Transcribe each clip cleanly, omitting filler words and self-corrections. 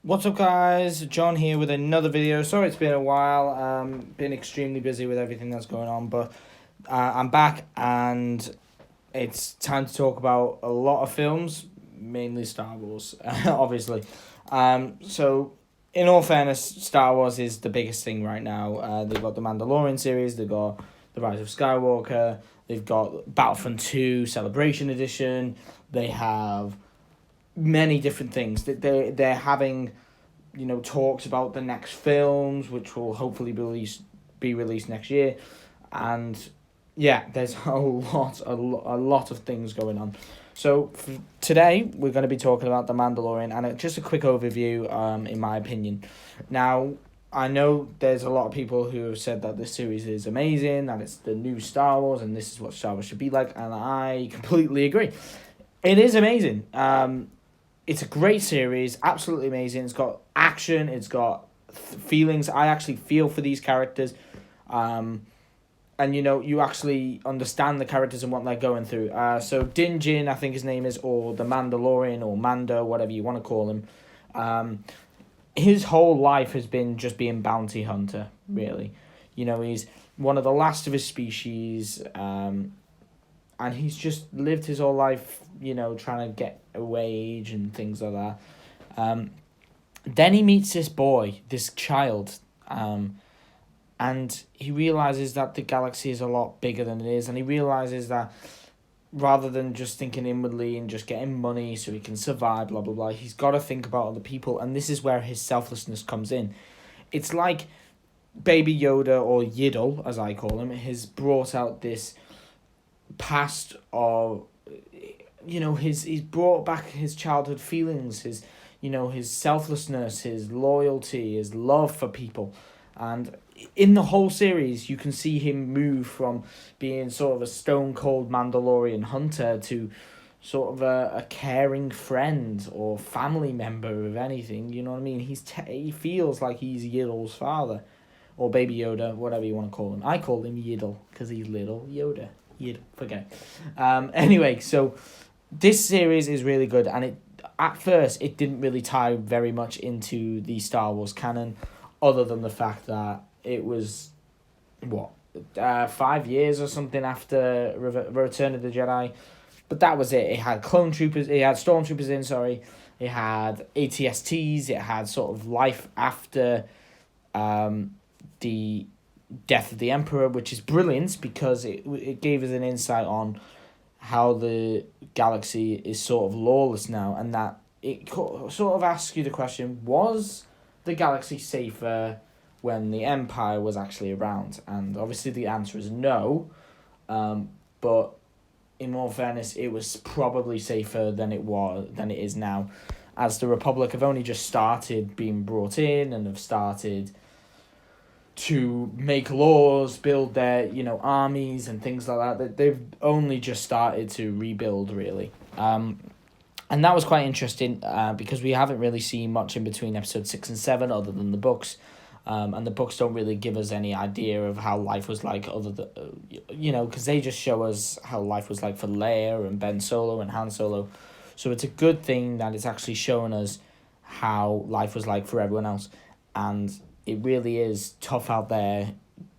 What's up, guys? John here with another video. Sorry it's been a while. Been extremely busy with everything that's going on, but I'm back and it's time to talk about a lot of films, mainly Star Wars, obviously. So in all fairness, Star Wars is the biggest thing right now. They've got the Mandalorian series, they've got the Rise of Skywalker, they've got Battlefront 2 Celebration Edition, they have many different things that they're having, talks about the next films, which will hopefully be released next year, and yeah, there's a lot of things going on. So for today we're going to be talking about the Mandalorian, and just a quick overview. In my opinion, now I know there's a lot of people who have said that this series is amazing, that it's the new Star Wars, and this is what Star Wars should be like, and I completely agree. It is amazing. It's a great series, absolutely amazing. It's got action, it's got feelings. I actually feel for these characters. And you actually understand the characters and what they're going through. So Din Djarin, I think his name is, or the Mandalorian, or Mando, whatever you want to call him. His whole life has been just being bounty hunter, really. He's one of the last of his species, and he's just lived his whole life, trying to get a wage and things like that. Then he meets this boy, this child, and he realizes that the galaxy is a lot bigger than it is, and he realizes that rather than just thinking inwardly and just getting money so he can survive, blah, blah, blah, he's got to think about other people, and this is where his selflessness comes in. It's like Baby Yoda, or Yiddle, as I call him, has brought out this past of, he's brought back his childhood feelings, his selflessness, his loyalty, his love for people. And in the whole series, you can see him move from being sort of a stone cold Mandalorian hunter to sort of a caring friend or family member of anything. You know what I mean? He feels like he's Yiddle's father, or Baby Yoda, whatever you want to call him. I call him Yiddle because he's little Yoda. Yiddle, forget. Anyway, so this series is really good, and at first it didn't really tie very much into the Star Wars canon, other than the fact that it was 5 years or something after Return of the Jedi, but that was it. It had clone troopers, it had stormtroopers in, sorry, it had ATSTs, it had sort of life after the death of the Emperor, which is brilliant because it gave us an insight on how the galaxy is sort of lawless now, and that it sort of asks you the question, was the galaxy safer when the Empire was actually around? And obviously the answer is no, but in all fairness, it was probably safer than it is now, as the Republic have only just started being brought in and have started to make laws, build their, armies and things like that. They've only just started to rebuild, really. And that was quite interesting, because we haven't really seen much in between episode 6 and 7 other than the books. And the books don't really give us any idea of how life was like, other than, because they just show us how life was like for Leia and Ben Solo and Han Solo. So it's a good thing that it's actually showing us how life was like for everyone else. And it really is tough out there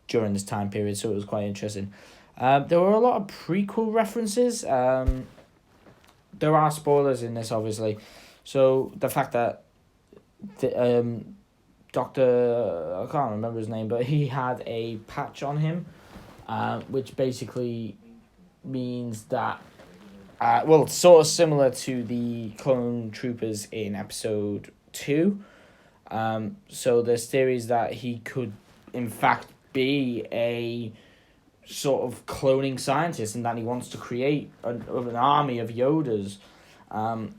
during this time period, so it was quite interesting. There were a lot of prequel references. There are spoilers in this, obviously. So the fact that Dr. I can't remember his name, but he had a patch on him, which basically means that, it's sort of similar to the clone troopers in episode 2. So there's theories that he could, in fact, be a sort of cloning scientist, and that he wants to create an army of Yodas. I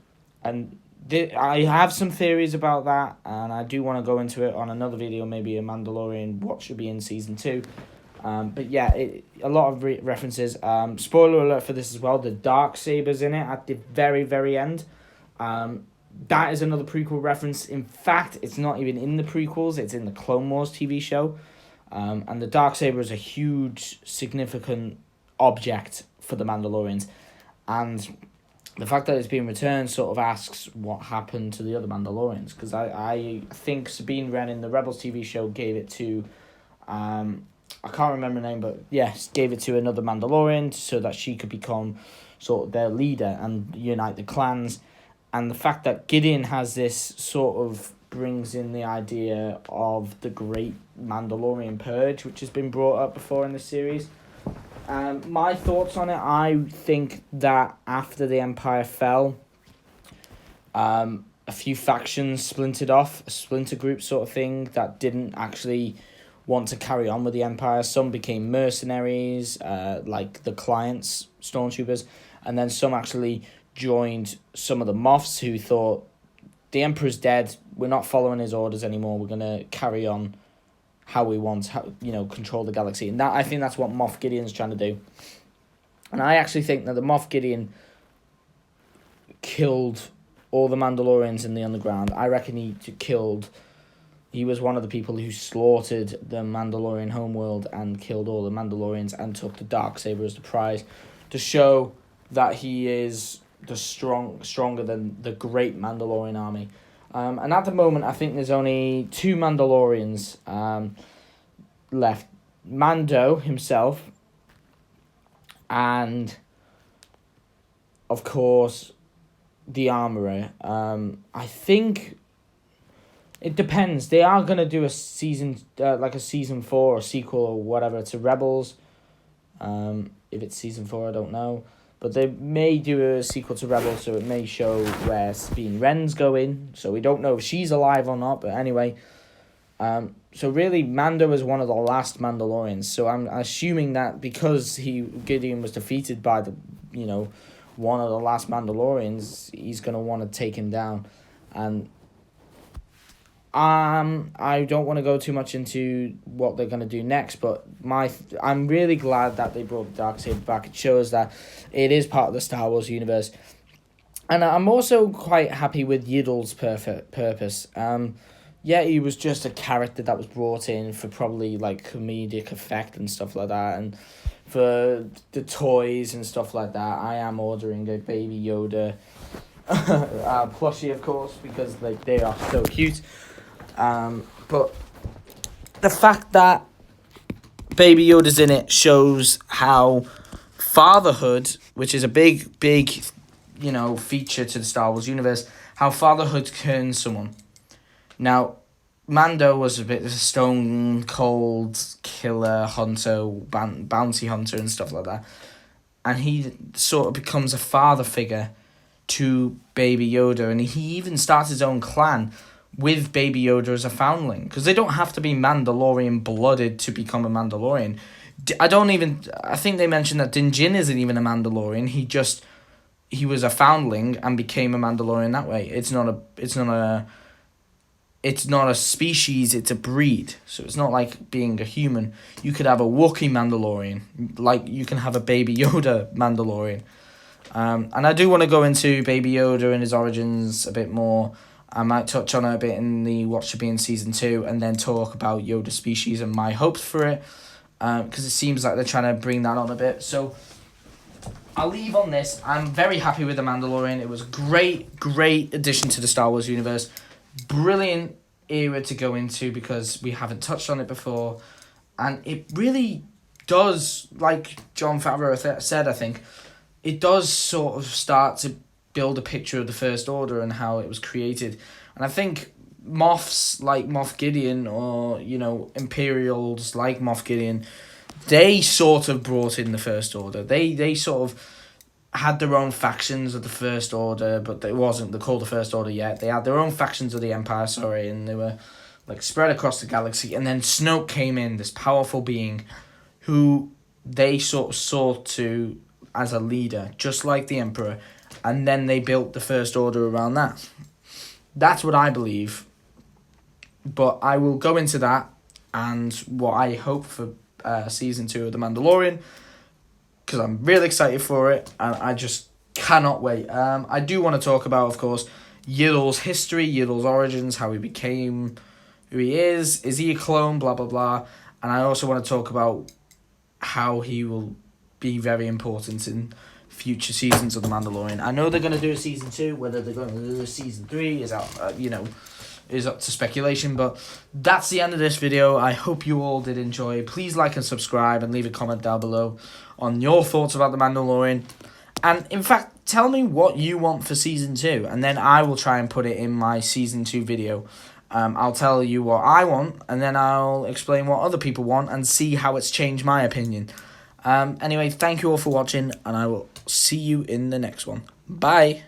have some theories about that, and I do want to go into it on another video, maybe a Mandalorian, what should be in season 2. But yeah, a lot of references. Spoiler alert for this as well, the Darksabers in it at the very, very end. That is another prequel reference. In fact, it's not even in the prequels, it's in the Clone Wars TV show. And the Darksaber is a huge, significant object for the Mandalorians. And the fact that it's been returned sort of asks what happened to the other Mandalorians, because I think Sabine Wren in the Rebels TV show gave it to, I can't remember her name, but yes, gave it to another Mandalorian so that she could become sort of their leader and unite the clans. And the fact that Gideon has this sort of brings in the idea of the Great Mandalorian Purge, which has been brought up before in the series. My thoughts on it, I think that after the Empire fell, a few factions splintered off, a splinter group sort of thing that didn't actually want to carry on with the Empire. Some became mercenaries, like the Clients, stormtroopers, and then some actually joined some of the Moffs who thought, the Emperor's dead, we're not following his orders anymore, we're going to carry on how we want, control the galaxy. And that, I think that's what Moff Gideon's trying to do. And I actually think that the Moff Gideon killed all the Mandalorians in the underground. I reckon he was one of the people who slaughtered the Mandalorian homeworld and killed all the Mandalorians and took the Darksaber as the prize to show that he is stronger than the great Mandalorian army. And at the moment, I think there's only 2 Mandalorians left. Mando himself, and, of course, the Armorer. I think it depends. They are going to do a season, like a season 4 or sequel or whatever to Rebels. If it's season 4, I don't know. But they may do a sequel to Rebels, so it may show where Sabine Wren's going. So we don't know if she's alive or not, but anyway. So really, Mando is one of the last Mandalorians. So I'm assuming that because Gideon was defeated by one of the last Mandalorians, he's going to want to take him down. And I don't want to go too much into what they're going to do next, but I'm really glad that they brought the Darksaber back. It shows that it is part of the Star Wars universe. And I'm also quite happy with Yiddle's purpose. Yeah, he was just a character that was brought in for probably like comedic effect and stuff like that, and for the toys and stuff like that. I am ordering a Baby Yoda plushie, of course, because they are so cute. But the fact that Baby Yoda's in it shows how fatherhood, which is a big, feature to the Star Wars universe, how fatherhood turns someone. Now, Mando was a bit of a stone-cold killer, hunter, bounty hunter and stuff like that. And he sort of becomes a father figure to Baby Yoda. And he even starts his own clan with Baby Yoda as a foundling. Because they don't have to be Mandalorian-blooded to become a Mandalorian. I think they mentioned that Din Djarin isn't even a Mandalorian. He was a foundling and became a Mandalorian that way. It's not a species, it's a breed. So it's not like being a human. You could have a Wookiee Mandalorian, like you can have a Baby Yoda Mandalorian. And I do want to go into Baby Yoda and his origins a bit more. I might touch on it a bit in the What Should Be in Season 2 and then talk about Yoda species and my hopes for it. Because it seems like they're trying to bring that on a bit. So I'll leave on this. I'm very happy with The Mandalorian. It was a great addition to the Star Wars universe. Brilliant era to go into because we haven't touched on it before. And it really does, like Jon Favreau said, I think, it does sort of start to build a picture of the First Order and how it was created. And I think Moffs like Moff Gideon or, Imperials like Moff Gideon, they sort of brought in the First Order. They sort of had their own factions of the First Order, but they're called the First Order yet. They had their own factions of the Empire, and they were like spread across the galaxy. And then Snoke came in, this powerful being who they sort of sought to as a leader, just like the Emperor. And then they built the First Order around that. That's what I believe. But I will go into that and what I hope for Season 2 of The Mandalorian, because I'm really excited for it, and I just cannot wait. I do want to talk about, of course, Yiddle's history, Yiddle's origins, how he became who he is he a clone, blah, blah, blah. And I also want to talk about how he will be very important in future seasons of The Mandalorian. I know they're going to do a season 2. Whether they're going to do a season 3 is out, is up to speculation. But that's the end of this video. I hope you all did enjoy. Please like and subscribe and leave a comment down below on your thoughts about The Mandalorian. And in fact, tell me what you want for season 2, and then I will try and put it in my season 2 video. I'll tell you what I want, and then I'll explain what other people want and see how it's changed my opinion. Anyway, thank you all for watching, and I will see you in the next one. Bye.